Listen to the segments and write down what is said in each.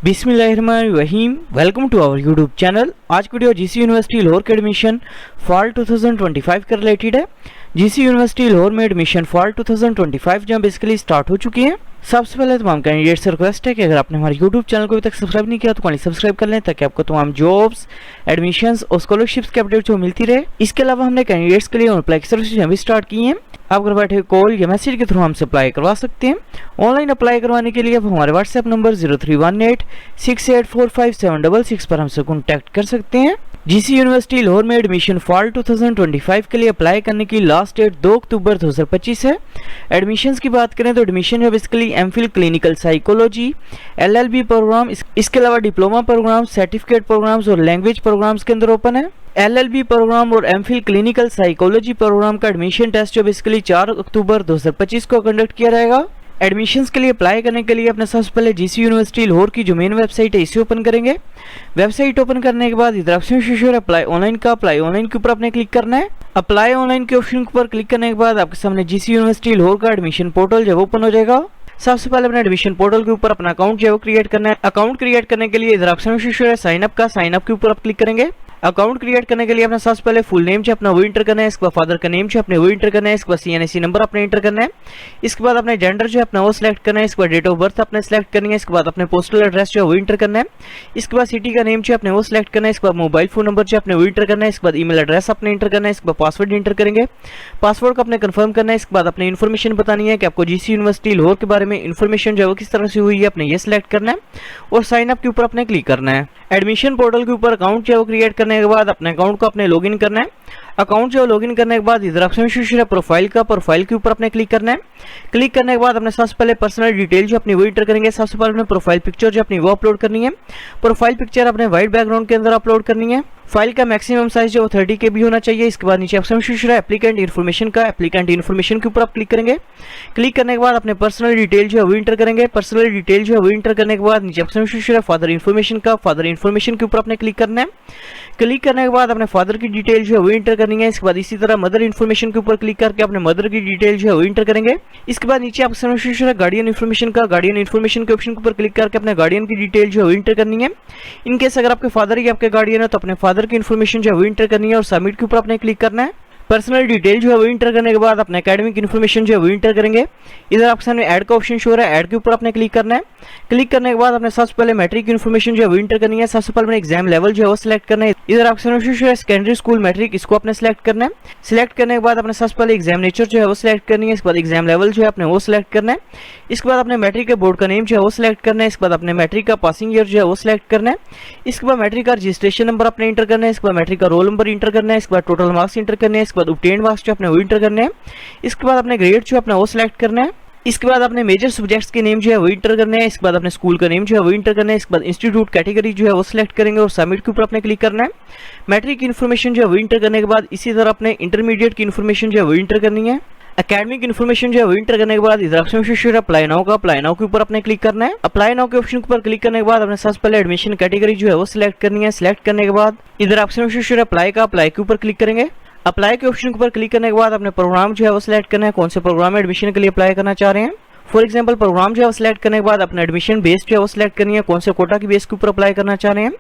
बिस्मिल्लाहिर्रहमानिर्रहीम। Welcome to our YouTube channel. आज की वीडियो जीसी यूनिवर्सिटी लाहौर के एडमिशन फॉल 2025 के रिलेटेड है। जीसी यूनिवर्सिटी लाहौर में एडमिशन फॉल 2025 जहाँ बेसिकली स्टार्ट हो चुकी है। सबसे पहले तमाम कैंडिडेट से रिक्वेस्ट है कि अगर आपने हमारे यूट्यूब चैनल को अभी तक सब्सक्राइब नहीं किया तो सब्सक्राइब कर लें ताकि आपको तमाम जॉब्स, एडमिशंस और स्कॉलरशिप्स के अपडेट जो मिलती रहे। इसके अलावा हमने कैंडिडेट्स के लिए अप्लाई की सर्विस भी स्टार्ट की है। आप घर बैठे कॉल या मैसेज के थ्रू हमसे अप्लाई करवा सकते हैं। ऑनलाइन अप्लाई करवाने के लिए आप हमारे व्हाट्सएप नंबर 0318684576 पर हमसे कॉन्टैक्ट कर सकते हैं। जीसी यूनिवर्सिटी लाहौर में एडमिशन फॉल 2025 के लिए अप्लाई करने की लास्ट डेट 2 अक्टूबर 2025 है। एडमिशंस की बात करें तो एडमिशन है basically MPhil clinical psychology, LLB program, इसके अलावा डिप्लोमा प्रोग्राम, सर्टिफिकेट प्रोग्राम्स और लैंग्वेज प्रोग्राम्स के अंदर ओपन है। एलएलबी प्रोग्राम और एमफिल क्लिनिकल साइकोलॉजी प्रोग्राम का एडमिशन टेस्ट जो बेसिकली 4 अक्टूबर 2025 को कंडक्ट किया जाएगा। एडमिशंस के लिए अप्लाई करने के लिए अपने सबसे पहले जीसी यूनिवर्सिटी लाहौर की जो मेन वेबसाइट है इसे ओपन करेंगे। वेबसाइट ओपन करने के बाद इधर ऑप्शन शो अप्लाई ऑनलाइन का, अप्लाई ऑनलाइन के ऊपर आपने क्लिक करना है। अप्लाई ऑनलाइन के ऑप्शन के ऊपर क्लिक करने के बाद आपके सामने जीसी यूनिवर्सिटी लाहौर का एडमिशन पोर्टल जब ओपन हो जाएगा। सबसे पहले अपने एडमिशन पोर्टल के ऊपर अपना अकाउंट जो है वो क्रिएट करना है। अकाउंट क्रिएट करने के लिए इधर ऑप्शन शो है साइन अप का, साइन अप के ऊपर आप क्लिक करेंगे। अकाउंट क्रिएट करने के लिए अपना सबसे पहले फुल नेम जो अपना वो इंटर करना है, इसके बाद फादर का नेम जो अपने वो इंटर करना है, इसके बाद सीएनएसी नंबर अपने इंटर करना है, इसके बाद अपने जेंडर जो है अपना वो सिलेक्ट करना है, इसके बाद डेट ऑफ बर्थ अपने सिलेक्ट करनी है, इसके बाद अपने पोस्टल एड्रेस जो है वो इंटर करना है, इसके बाद सिटी का नेम जो अपने वो सिलेक्ट करना है, इसके बाद मोबाइल फोन नंबर जो अपने वो इंटर करना है, इसके बाद ईमेल एड्रेस अपने इंटर करना है, इसके बाद पासवर्ड इंटर करेंगे। पासवर्ड को अपने कंफर्म करना है, इसके बाद अपने इन्फॉर्मेशन बतानी है कि आपको जीसी यूनिवर्सिटी लाहौर के बारे में इन्फॉर्मेशन जो है वो किस तरह से हुई है, अपने ये सिलेक्ट करना है और साइन अप के ऊपर अपने क्लिक करना है। एडमिशन पोर्टल के ऊपर अकाउंट जो है वो क्रिएट करने के बाद अपने अकाउंट को अपने लॉगिन करना है। अकाउंट जो लॉगिन करने के बाद इधर ऑप्शन है प्रोफाइल का, प्रोफाइल के ऊपर अपने क्लिक करना है। क्लिक करने के बाद अपने सबसे पहले पर्सनल डिटेल जो अपनी वो इंटर करेंगे। सबसे पहले अपने प्रोफाइल पिक्चर जो अपनी वो अपलोड करनी है। प्रोफाइल पिक्चर अपने व्हाइट बैकग्राउंड के अंदर अपलोड करनी है। फाइल का मैक्सिमम साइज जो 30 KB होना चाहिए। इसके बाद नीचे ऑप्शन है एप्लीकेंट इन्फॉर्मेशन का, एप्लीकेंट इन्फॉर्मेशन के ऊपर आप क्लिक करेंगे। क्लिक करने के बाद अपने पर्सनल डिटेल जो है वो इंटर करेंगे। पर्सनल डिटेल जो है वो इंटर करने के बाद नीचे ऑप्शन है फादर इन्फॉर्मेशन का, फादर इन्फॉर्मेशन के ऊपर अपने क्लिक करना है। क्लिक करने के बाद अपने फादर की डिटेल जो है वो इंटर करनी है। इसके बाद इसी तरह मदर इन्फॉर्मेशन के ऊपर क्लिक करके अपने मदर की डिटेल जो है वो इंटर करेंगे। इसके बाद नीचे ऑप्शन है गार्डियन इन्फॉर्मेशन का, गार्डियन इन्फॉर्मेशन के ऑप्शन के ऊपर क्लिक करके अपने गार्डियन की डिटेल जो है वो इंटर करनी है। इनकेस अगर आपके फादर ही आपके गार्डियन है तो अपने फादर की इन्फॉर्मेशन जो है वो इंटर करनी है और सबमिट के ऊपर अपने क्लिक करना है। पर्सनल डिटेल जो है वो इंटर करने के बाद अपने एकेडमिक इन्फॉर्मेशन जो है वो इंटर करेंगे। इधर आपके सामने ऐड का ऑप्शन शो हो रहा है, ऐड के ऊपर अपने क्लिक करना है। क्लिक करने के बाद अपने सबसे पहले मैट्रिक इन्फॉर्मेशन जो है वो इंटर करनी है। सबसे पहले अपने एग्जाम लेवल जो है वो सिलेक्ट करना है। इधर आपके सामने शो है सेकेंडरी स्कूल मैट्रिक, इसको अपने सिलेक्ट करना है। सिलेक्ट करने के बाद अपने सबसे पहले एग्जाम नेचर जो है वो सिलेक्ट करनी है। इसके बाद एग्जाम लेवल जो है अपने वो सिलेक्ट करना है। इसके बाद अपने मैट्रिक के बोर्ड का नेम जो है वो सिलेक्ट करना है। इसके बाद अपने मैट्रिक का पासिंग ईयर जो है वो सिलेक्ट करना है। इसके बाद मैट्रिक का रजिस्ट्रेशन नंबर अपने इंटर करना है। इसके बाद मैट्रिक का रोल नंबर इंटर करना है। इसके बाद टोटल मार्क्स इंटर करने हैं। इसके बाद ऑब्टेन्ड मार्क्स जो अपने वो इंटर करने हैं। इसके बाद अपने ग्रेड जो अपना वो सिलेक्ट करना है। इसके बाद अपने मेजर सब्जेक्ट्स के नेम जो है वो इंटर करने हैं। इसके बाद अपने स्कूल का नेम जो है वो इंटर करना है। इसके बाद इंस्टीट्यूट कैटेगरी जो है वो सिलेक्ट करेंगे और सबमिट के ऊपर अपने क्लिक करना है। मैट्रिक की इन्फॉर्मेशन जो है वो इंटर करने के बाद इसी तरह अपने इंटरमीडिएट की इन्फॉर्मेशन जो है वो इंटर करनी है। एकेडमिक इन्फॉर्मेशन जो है वो इंटर करने के बाद इधर ऑप्शन है अप्लाई नाउ का, अप्लाई नाउ के ऊपर अपने क्लिक करना है। अप्लाई नाउ के ऑप्शन के ऊपर क्लिक करने के बाद अपने सबसे पहले एडमिशन कैटेगरी जो है वो सिलेक्ट करनी है। सिलेक्ट करने के बाद इधर ऑप्शन है अप्लाई का, अप्लाई के ऊपर क्लिक करेंगे। अप्लाई के ऑप्शन के ऊपर क्लिक करने के बाद अपने प्रोग्राम जो है वो सिलेक्ट करना है, कौन से प्रोग्राम में एडमिशन के लिए अप्लाई करना चाह रहे हैं। फॉर एग्जांपल प्रोग्राम जो है वो सिलेक्ट करने के बाद अपना एडमिशन बेस जो है वो सिलेक्ट करनी है, कौन से कोटा की बेस के ऊपर अप्लाई करना चाह रहे हैं।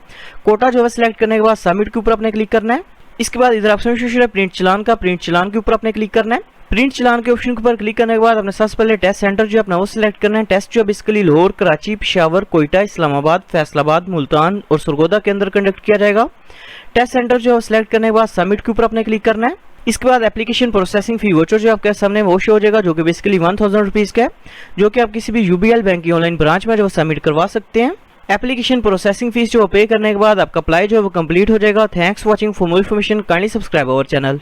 कोटा जो है सिलेक्ट करने के बाद सबमिट के ऊपर अपने क्लिक करना है। इसके बाद इधर ऑप्शन है प्रिंट चलान का, प्रिंट चलान के ऊपर अपने क्लिक करना है। प्रिंट चलान के ऑप्शन के ऊपर क्लिक करने के बाद अपने सबसे पहले टेस्ट सेंटर जो अपना वो सिलेक्ट करना है। टेस्ट जो बेसिकली लाहौर, कराची, पेशावर, कोयटा, इस्लामाबाद, फैसलाबाद, मुल्तान और सरगोदा के अंदर कंडक्ट किया जाएगा। टेस्ट सेंटर जो है सिलेक्ट करने के बाद सबमिट के ऊपर अपने क्लिक करना है। इसके बाद एप्लीकेशन प्रोसेसिंग फी वोचर जो आपके सामने वो शो हो जाएगा, जो कि बेसिकली 1000 रुपीज़ का है, जो कि आप किसी भी यूबीएल बैंक की ऑनलाइन ब्रांच में जो सबमिट करवा सकते हैं। एप्लीकेशन प्रोसेसिंग फीस जो पे करने के बाद आपका अप्लाई जो है वो कंप्लीट हो जाएगा। Thanks for watching. For more information kindly subscribe our channel.